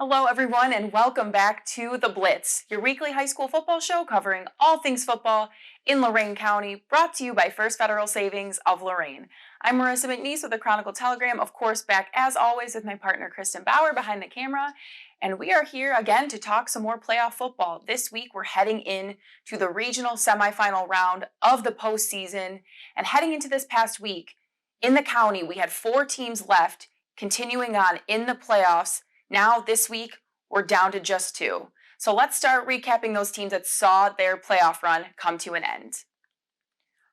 Hello, everyone, and welcome back to The Blitz, your weekly high school football show covering all things football in Lorain County, brought to you by First Federal Savings of Lorain. I'm Marissa McNeese with the Chronicle Telegram, of course, back as always with my partner Kristen Bauer behind the camera, and we are here again to talk some more playoff football. This week, we're heading in to the regional semifinal round of the postseason, and heading into this past week, in the county, we had 4 teams left continuing on in the playoffs. Now, this week, we're down to just 2. So let's start recapping those teams that saw their playoff run come to an end.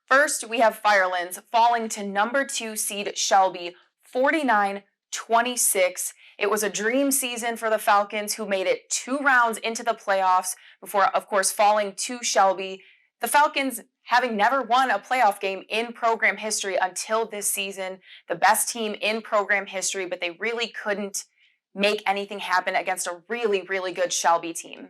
First, we have Firelands falling to number 2 seed Shelby, 49-26. It was a dream season for the Falcons, who made it 2 rounds into the playoffs before, of course, falling to Shelby. The Falcons, having never won a playoff game in program history until this season, the best team in program history, but they really couldn't make anything happen against a really, really good Shelby team.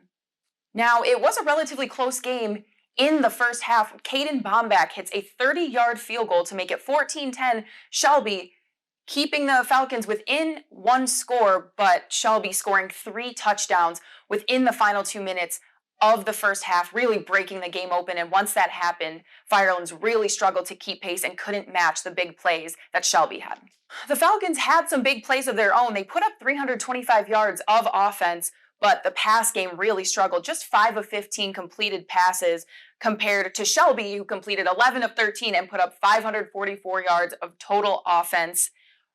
Now, it was a relatively close game in the first half. Caden Bomback hits a 30-yard field goal to make it 14-10 Shelby, keeping the Falcons within 1 score, but Shelby scoring 3 touchdowns within the final 2 minutes of the first half, really breaking the game open. And once that happened, Firelands really struggled to keep pace and couldn't match the big plays that Shelby had. The Falcons had some big plays of their own. They put up 325 yards of offense, but the pass game really struggled. Just 5 of 15 completed passes compared to Shelby, who completed 11 of 13 and put up 544 yards of total offense.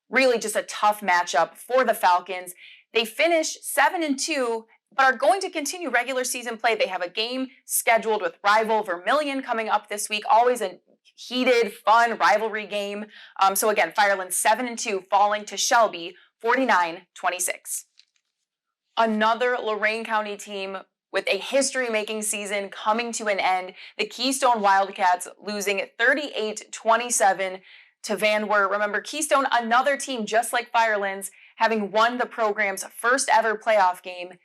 Really just a tough matchup for the Falcons. They finished 7-2, but are going to continue regular season play. They have a game scheduled with rival Vermilion coming up this week. Always a heated, fun rivalry game. So again, Firelands 7-2, falling to Shelby 49-26. Another Lorain County team with a history-making season coming to an end. The Keystone Wildcats losing 38-27 to Van Wert. Remember, Keystone, another team just like Firelands, having won the program's first ever playoff game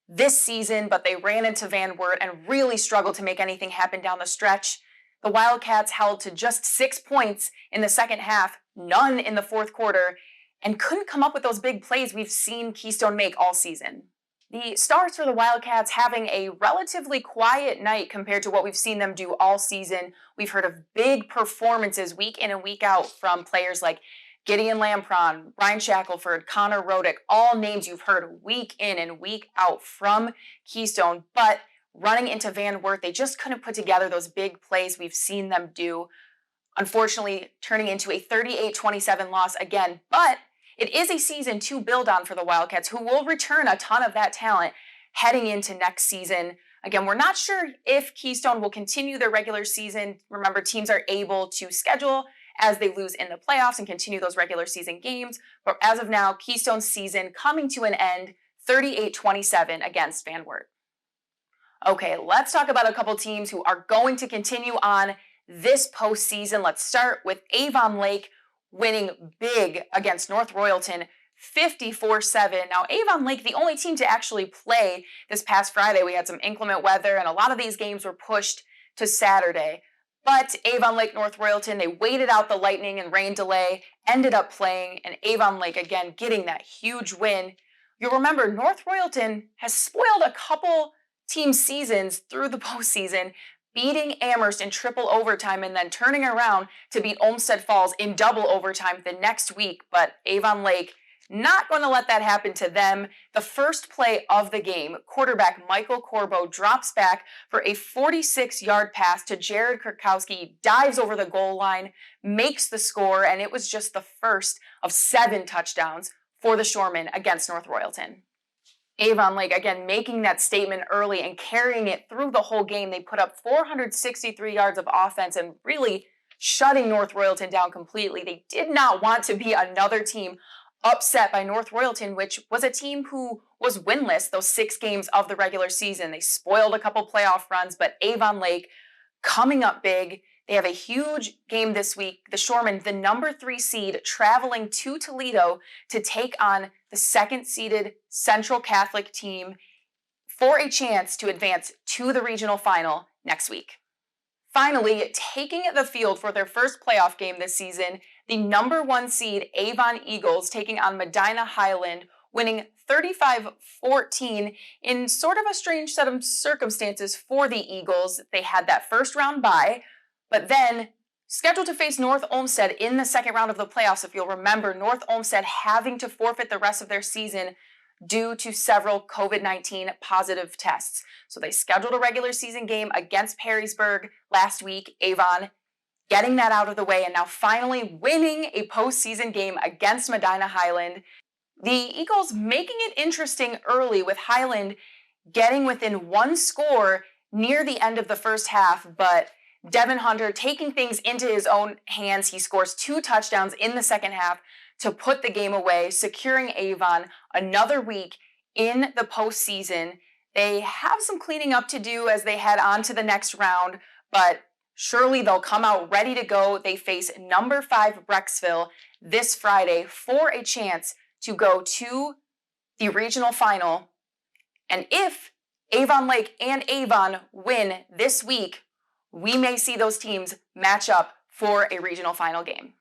this season, but they ran into Van Wert and really struggled to make anything happen down the stretch. The Wildcats held to just 6 points in the second half, none in the fourth quarter, and couldn't come up with those big plays we've seen Keystone make all season. The stars for the Wildcats having a relatively quiet night compared to what we've seen them do all season. We've heard of big performances week in and week out from players like Gideon Lampron, Ryan Shackelford, Connor Rodick, all names you've heard week in and week out from Keystone, but running into Van Wert, they just couldn't put together those big plays we've seen them do. Unfortunately, turning into a 38-27 loss again, but it is a season to build on for the Wildcats, who will return a ton of that talent heading into next season. Again, we're not sure if Keystone will continue their regular season. Remember, teams are able to schedule as they lose in the playoffs and continue those regular season games. But as of now, Keystone's season coming to an end, 38-27 against Van Wert. Okay, let's talk about a couple teams who are going to continue on this postseason. Let's start with Avon Lake winning big against North Royalton, 54-7. Now, Avon Lake, the only team to actually play this past Friday. We had some inclement weather, and a lot of these games were pushed to Saturday. But Avon Lake, North Royalton, they waited out the lightning and rain delay, ended up playing, and Avon Lake, again, getting that huge win. You'll remember, North Royalton has spoiled a couple team seasons through the postseason, beating Amherst in triple overtime and then turning around to beat Olmsted Falls in double overtime the next week. But Avon Lake not going to let that happen to them. The first play of the game, quarterback Michael Corbo drops back for a 46-yard pass to Jared Kurkowski, dives over the goal line, makes the score, and it was just the first of 7 touchdowns for the Shoremen against North Royalton. Avon Lake, again, making that statement early and carrying it through the whole game. They put up 463 yards of offense and really shutting North Royalton down completely. They did not want to be another team upset by North Royalton, which was a team who was winless those 6 games of the regular season. They spoiled a couple playoff runs, but Avon Lake coming up big. They have a huge game this week. The Shoremen, the number 3 seed, traveling to Toledo to take on the 2nd-seeded Central Catholic team for a chance to advance to the regional final next week. Finally, taking the field for their first playoff game this season, the number 1 seed Avon Eagles taking on Medina Highland, winning 35-14 in sort of a strange set of circumstances for the Eagles. They had that first round bye, but then scheduled to face North Olmsted in the second round of the playoffs. If you'll remember, North Olmsted having to forfeit the rest of their season due to several COVID-19 positive tests. So they scheduled a regular season game against Perrysburg last week, Avon, getting that out of the way, and now finally winning a postseason game against Medina Highland. The Eagles making it interesting early with Highland getting within one score near the end of the first half, but Devin Hunter taking things into his own hands. He scores 2 touchdowns in the second half to put the game away, securing Avon another week in the postseason. They have some cleaning up to do as they head on to the next round, but surely they'll come out ready to go. They face number 5 Brecksville this Friday for a chance to go to the regional final. And if Avon Lake and Avon win this week, we may see those teams match up for a regional final game.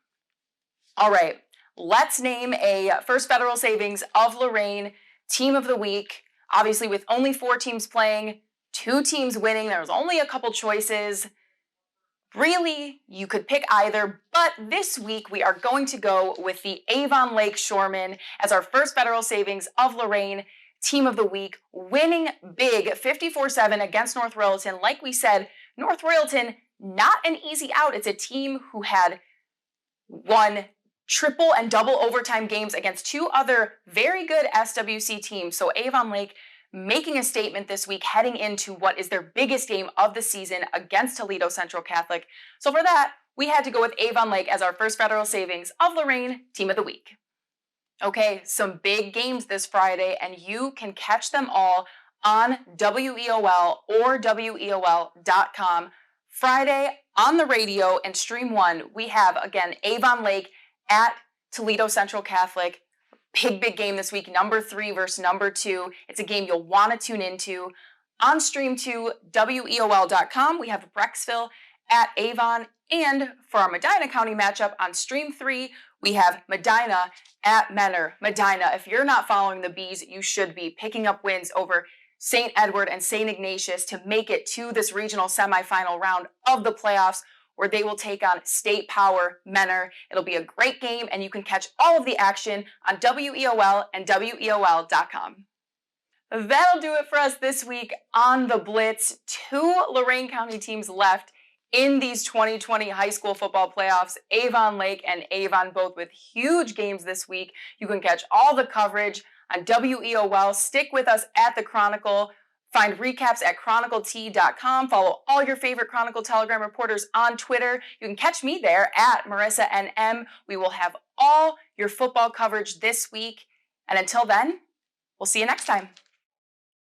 All right, let's name a First Federal Savings of Lorain Team of the Week. Obviously, with only 4 teams playing, 2 teams winning, there's only a couple choices. Really, you could pick either, but this week we are going to go with the Avon Lake Shoremen as our First Federal Savings of Lorain Team of the Week, winning big 54-7 against North Royalton. Like we said, North Royalton, not an easy out. It's a team who had won triple and double overtime games against 2 other very good SWC teams. So Avon Lake making a statement this week, heading into what is their biggest game of the season against Toledo Central Catholic. So for that, we had to go with Avon Lake as our First Federal Savings of Lorain Team of the Week. Okay, some big games this Friday, and you can catch them all on WEOL or WEOL.com. Friday on the radio and Stream 1, we have, again, Avon Lake at Toledo Central Catholic. Big game this week, number 3 versus number 2. It's a game you'll want to tune into. On Stream 2, WEOL.com, we have Brecksville at Avon. And for our Medina County matchup on Stream 3, we have Medina at Menor. Medina, if you're not following the Bees, you should be picking up wins over St. Edward and St. Ignatius to make it to this regional semifinal round of the playoffs, where they will take on state power Menor. It'll be a great game, and you can catch all of the action on WEOL and WEOL.com. That'll do it for us this week on The Blitz. 2 Lorain County teams left in these 2020 high school football playoffs. Avon Lake and Avon both with huge games this week. You can catch all the coverage on WEOL. Stick with us at the Chronicle. Find recaps at chroniclet.com. Follow all your favorite Chronicle Telegram reporters on Twitter. You can catch me there at MarissaNM. We will have all your football coverage this week. And until then, we'll see you next time.